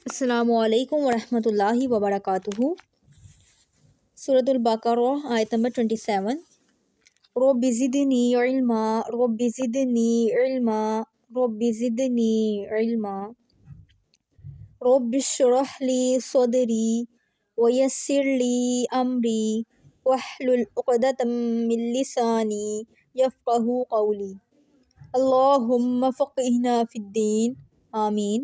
अस्सलामुअलैकुम वरहमतुल्लाहि वबरकातुहू। सूरतुल बकरा आयत number 27। Rabbi ज़िदनी इल्मा, rabbi ज़िदनी इल्मा, rabbi ज़िदनी इल्मा। Rabbi इश्रह ली सदरी वयस्सिर ली अमरी वहलुल उक़दतम मिन लिसानी यफ़क़हू क़ौली। अल्लाहुम्मा फ़क़िहना फ़िद्दीन। आमीन।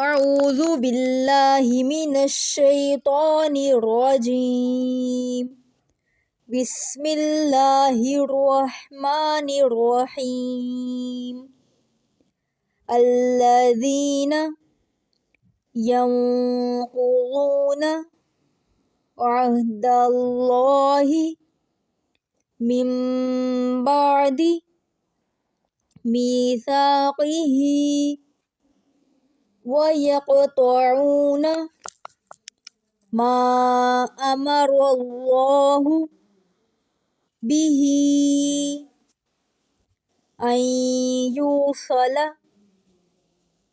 अऊज़ु बिल्लाहि मिनश शैतानिर रजीम। बिस्मिल्लाहिर रहमानिर रहीम। अल्लज़ीना यंक़ुज़ूना अहदल्लाहि मिन बअदि मीसाक़िही वयक़तऊना मा अमरल्लाहु बिही अन युसल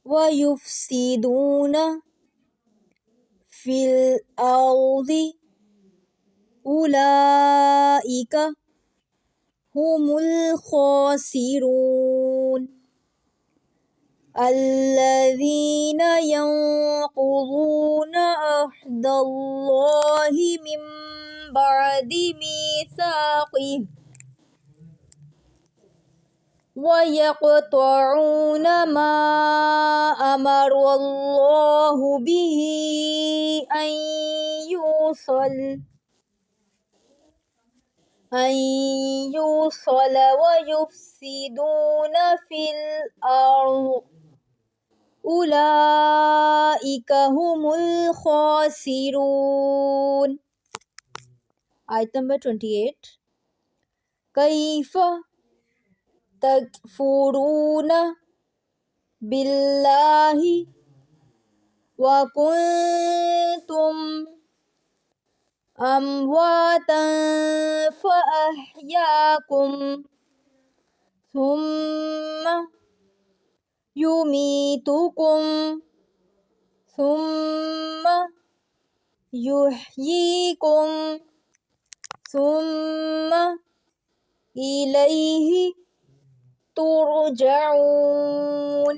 वयुफ़्सिदूना फ़िल अर्ज़ि उलाइका हुमुल ख़ासिरून। अल्लज़ीना यंक़ुज़ूना अहदल्लाहि मिन बअदि मीसाक़िही वयक़तऊना मा अमरल्लाहु बिही अन युसल वयुफ़्सिदूना फ़िल अर्ज़ि उलाइका हुमुल ख़ासिरून। आयत नंबर 28। कैफ़ तकफ़ुरूना बिल्लाहि व कुन्तुम अमवातन फ़अहयाकुम सुम्मा युमीतुकुम सुम्मा युहयीकुम सुम्मा इलैहि तुरजऊन।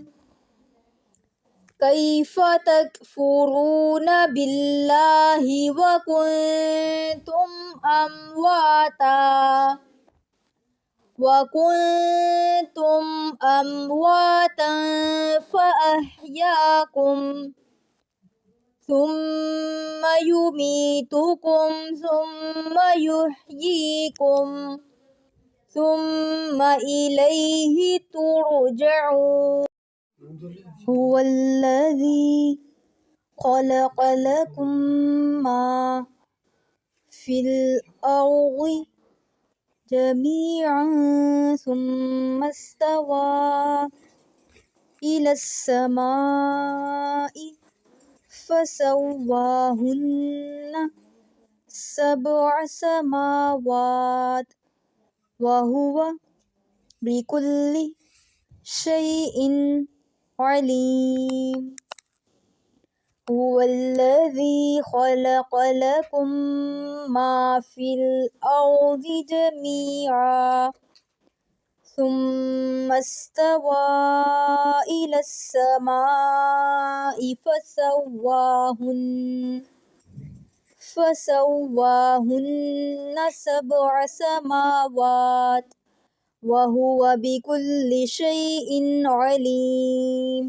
कैफ़ तकफ़ुरूना बिल्लाहि व कुन्तुम अमवातन फ़अहयाकुम सुम्मा युमीतुकुम सुम्मा युहयीकुम सुम्मा इलैहि तुरजऊन। हुवल्लज़ी ख़लक़ लकुम मा फ़िल अर्ज़ि जमीअन सुम्मा इस्तवा इलस समाइ फ़सव्वाहुन्ना सबअ समावात वहुवा बिकुल्लि शैइन अलीम। हुवल्लज़ी ख़लक़ लकुम मा फ़िल अर्ज़ि जमीअन सुम्मा इस्तवा इलस समाइ फ़सव्वाहुन्ना सबअ समावात वहुवा बिकुल्लि शैइन अलीम।